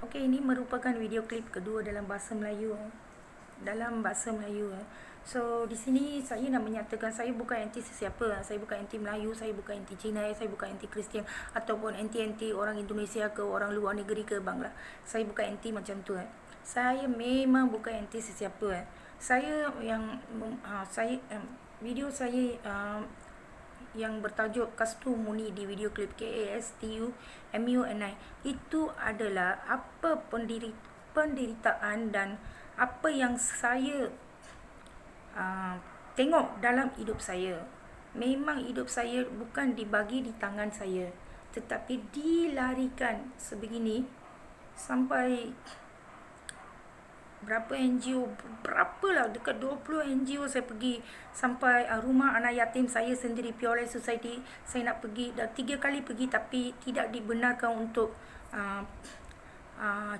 Okey, ini merupakan video klip kedua dalam bahasa Melayu. So, di sini saya nak menyatakan saya bukan anti sesiapa. Saya bukan anti Melayu, saya bukan anti Cina, saya bukan anti Kristian ataupun anti orang Indonesia ke orang luar negeri ke bangla. Saya bukan anti macam tu. Saya memang bukan anti sesiapa. Saya yang video saya yang bertajuk Kastu Muni di video klip KASTUMUNI itu adalah apa penderitaan dan apa yang saya tengok dalam hidup saya. Memang hidup saya bukan dibagi di tangan saya, tetapi dilarikan sebegini sampai berapa NGO, berapalah, dekat 20 NGO saya pergi, sampai rumah anak yatim saya sendiri, Pure Life Society, saya nak pergi, dah 3 kali pergi tapi tidak dibenarkan untuk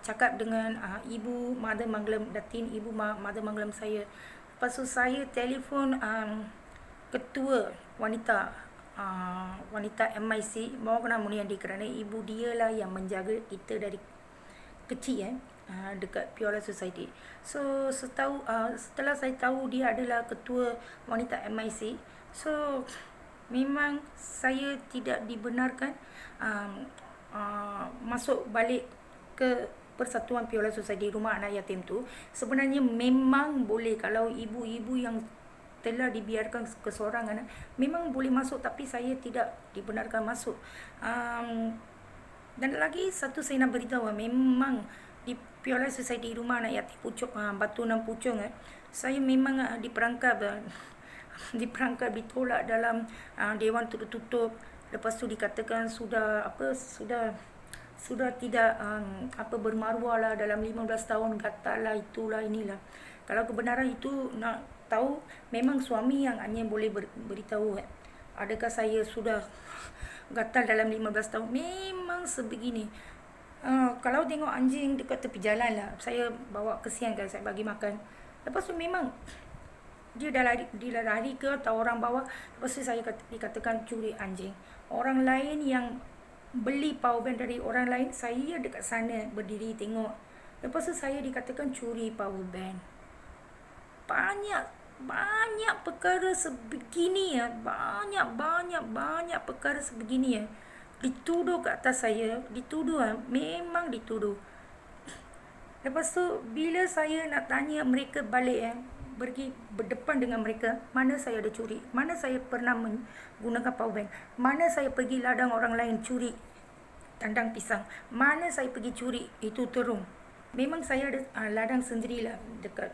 cakap dengan Ibu Mother Manglam Datin, Ibu Mother Manglam saya. Lepas tu saya telefon ketua wanita MIC, mau kena Muniandi, kerana ibu dia lah yang menjaga kita dari kecil dekat Pure Life Society. So setelah saya tahu dia adalah ketua wanita MIC, so memang saya tidak dibenarkan masuk balik ke Persatuan Pure Life Society, rumah anak yatim tu. Sebenarnya memang boleh, kalau ibu-ibu yang telah dibiarkan kesorangan memang boleh masuk, tapi saya tidak dibenarkan masuk. Dan lagi satu saya nak beritahu, memang di Pure Life Society rumah anak yatim Pucuk, Batu 6 Pucung, saya memang diperangkap ditolak dalam dewan tertutup. Lepas tu dikatakan sudah tidak bermaruah lah dalam 15 tahun, gatal lah, itulah inilah. Kalau kebenaran itu nak tahu, memang suami yang hanya boleh beritahu adakah saya sudah gatal dalam 15 tahun. Memang sebegini. Kalau tengok anjing dekat tepi jalan lah, saya bawa kesian, kan, saya bagi makan. Lepas tu memang dia dah lari ke, atau orang bawa, lepas tu saya dikatakan curi anjing. Orang lain yang beli power bank dari orang lain, saya dekat sana berdiri tengok. Lepas tu saya dikatakan curi power bank. Banyak perkara sebegini banyak perkara sebegini dituduh ke atas saya, memang dituduh. Lepas tu bila saya nak tanya mereka balik, pergi berdepan dengan mereka, mana saya ada curi, mana saya pernah menggunakan power bank, mana saya pergi ladang orang lain curi tandang pisang, mana saya pergi curi itu terung. Memang saya ada ladang sendirilah dekat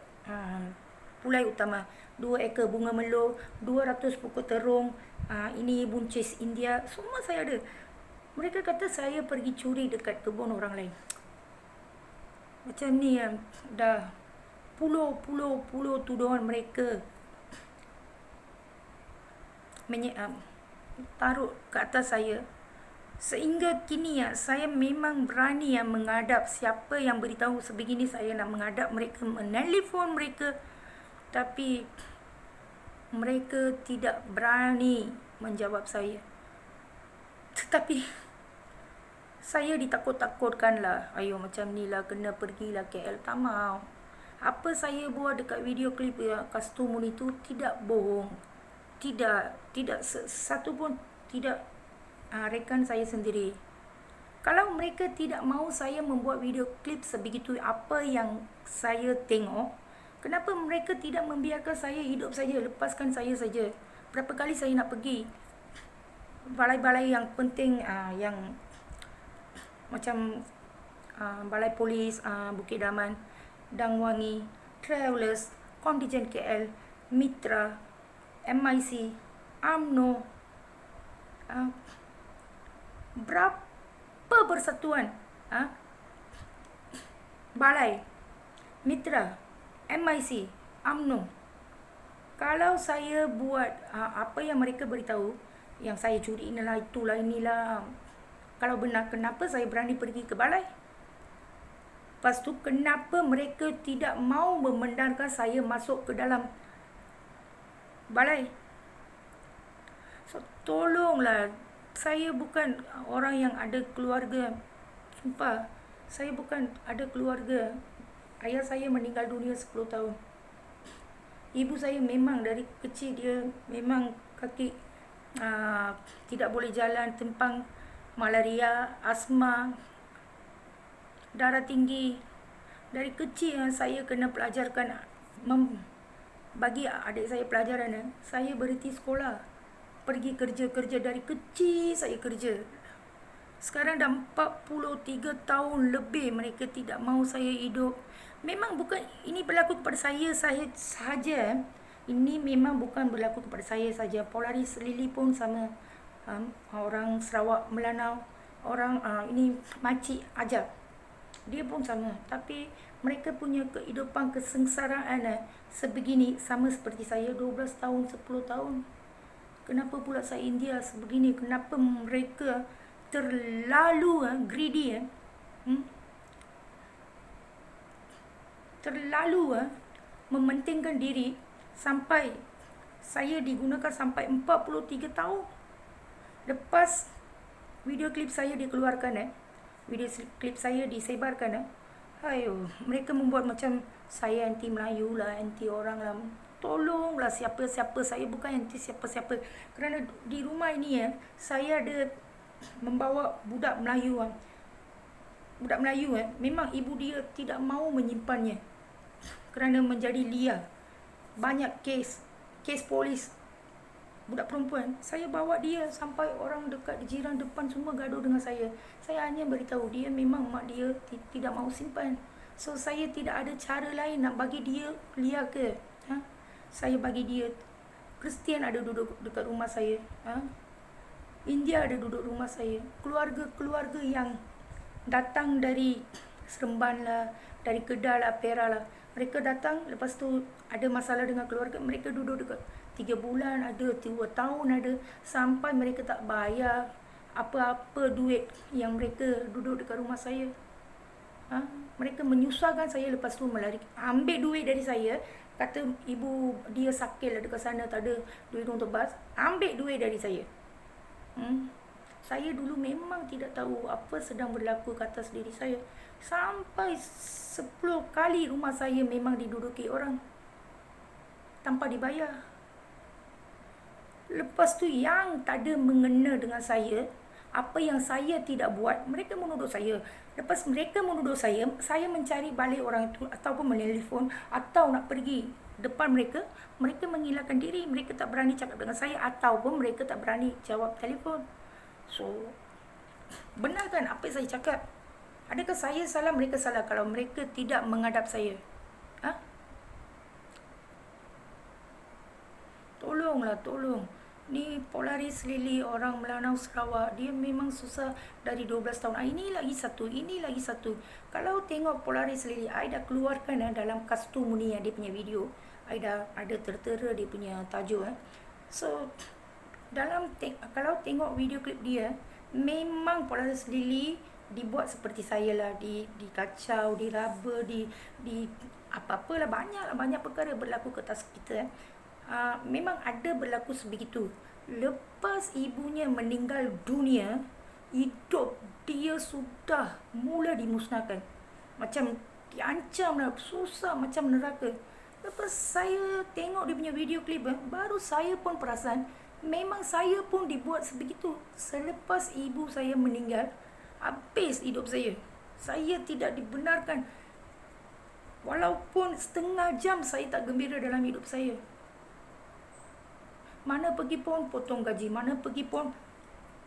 Pulai Utama, 2 ekar bunga melur, 200 pokok terung, ini buncis India, semua saya ada. Mereka kata saya pergi curi dekat kebun orang lain. Macam ni dah puluh tuduhan mereka taruh ke atas saya. Sehingga kini saya memang berani menghadap siapa yang beritahu sebegini. Saya nak menghadap mereka, menelefon mereka, tapi mereka tidak berani menjawab saya. Tetapi saya ditakut-takutkan lah. Ayo macam ni lah, kena pergilah KL. Tak mau. Apa saya buat dekat video klip Kastu Muni itu tidak bohong. Tidak satu pun tidak rekan saya sendiri. Kalau mereka tidak mahu saya membuat video klip sebegitu apa yang saya tengok, kenapa mereka tidak membiarkan saya hidup saja, lepaskan saya saja? Berapa kali saya nak pergi balai-balai yang penting, yang macam Balai Polis Bukit Daman, Dangwangi, Travelers, Kontijen KL, Mitra, MIC, UMNO, berapa persatuan, Balai, Mitra, MIC, UMNO. Kalau saya buat apa yang mereka beritahu, yang saya curi inilah, itulah, inilah, kalau benar, kenapa saya berani pergi ke balai? Lepas tu, kenapa mereka tidak mau membenarkan saya masuk ke dalam balai? So, tolonglah. Saya bukan orang yang ada keluarga. Sumpah. Saya bukan ada keluarga. Ayah saya meninggal dunia 10 tahun. Ibu saya memang dari kecil dia memang kaki tidak boleh jalan, tempang, malaria, asma, darah tinggi. Dari kecil saya kena pelajarkan bagi adik saya pelajaran. Saya berhenti sekolah, pergi kerja dari kecil saya kerja. Sekarang dah 43 tahun lebih mereka tidak mahu saya hidup. Memang bukan ini berlaku kepada saya sahaja. Ini memang bukan berlaku kepada saya saja. Polaris Lily pun sama. Orang Sarawak, Melanau, orang ini makcik Ajak. Dia pun sama. Tapi mereka punya kehidupan kesengsaraan sebegini sama seperti saya 12 tahun, 10 tahun. Kenapa pula saya India sebegini? Kenapa mereka terlalu greedy terlalu mementingkan diri sampai saya digunakan sampai 43 tahun. Lepas video klip saya dikeluarkan video klip saya disebarkan ayo, mereka membuat macam saya anti Melayu lah, anti orang lah. Tolonglah siapa-siapa, saya bukan anti siapa-siapa. Kerana di rumah ini saya ada membawa budak Melayu. Budak Melayu memang ibu dia tidak mahu menyimpannya kerana menjadi liar. Banyak kes polis budak perempuan. Saya bawa dia sampai orang dekat jiran depan semua gaduh dengan saya. Saya hanya beritahu dia memang mak dia tidak mahu simpan. So saya tidak ada cara lain nak bagi dia liar ke. Saya bagi dia. Kristian ada duduk dekat rumah saya. India ada duduk rumah saya. Keluarga-keluarga yang datang dari Seremban lah, dari Kedah lah, Perak lah. Mereka datang, lepas tu ada masalah dengan keluarga. Mereka duduk dekat 3 bulan ada, 2 tahun ada. Sampai mereka tak bayar apa-apa duit yang mereka duduk dekat rumah saya. Mereka menyusahkan saya, lepas tu melari. Ambil duit dari saya. Kata ibu dia sakit lah dekat sana, tak ada duit untuk bas. Ambil duit dari saya. Saya dulu memang tidak tahu apa sedang berlaku ke atas diri saya. Sampai 10 kali rumah saya memang diduduki orang tanpa dibayar. Lepas tu yang tak ada mengena dengan saya, apa yang saya tidak buat, mereka menuduh saya. Lepas mereka menuduh saya mencari balik orang itu ataupun menelpon atau nak pergi depan mereka. Mereka menghilangkan diri, mereka tak berani cakap dengan saya ataupun mereka tak berani jawab telefon. So, benar kan apa yang saya cakap? Adakah saya salah, mereka salah kalau mereka tidak menghadap saya? Tolonglah, tolong. Ni Polaris Lily, orang Melanau Sarawak. Dia memang susah dari 12 tahun. Ini lagi satu. Kalau tengok Polaris Lily, I dah keluarkan dalam Kastumuni dia punya video. I dah ada tertera dia punya tajuk. So, kalau tengok video klip dia, memang Polaris Lily dibuat seperti saya lah, dikacau, diraba, di apa-apalah, banyak perkara berlaku ke atas kita. Memang ada berlaku sebegitu. Lepas ibunya meninggal dunia, hidup dia sudah mula dimusnahkan. Macam diancam lah, susah macam neraka. Lepas saya tengok dia punya video klip, baru saya pun perasan memang saya pun dibuat sebegitu. Selepas ibu saya meninggal, habis hidup saya. Saya tidak dibenarkan. Walaupun setengah jam saya tak gembira dalam hidup saya. Mana pergi pun potong gaji. Mana pergi pun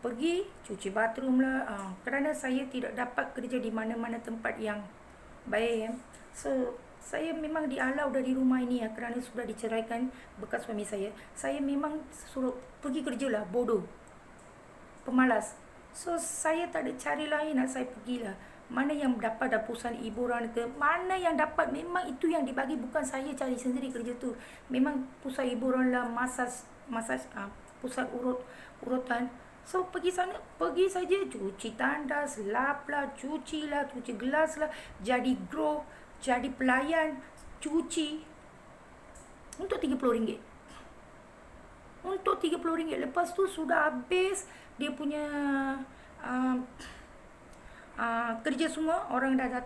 pergi cuci bathroom lah. Kerana saya tidak dapat kerja di mana-mana tempat yang baik. So, saya memang dihalau dari rumah ini kerana sudah diceraikan bekas suami saya. Saya memang suruh pergi kerjalah, bodoh, pemalas. So, saya tak ada cari lain, saya pergilah. Mana yang dapat dapusan hiburan ke, mana yang dapat, memang itu yang dibagi. Bukan saya cari sendiri kerja tu. Memang pusat hiburan lah, masaj, pusat urutan. So, pergi sana, pergi saja, cuci tandas, lap lah, cuci gelas lah, jadi grow, jadi pelayan, cuci. Untuk RM30. Untuk RM30. Lepas tu sudah habis dia punya kerja semua, orang dah datang.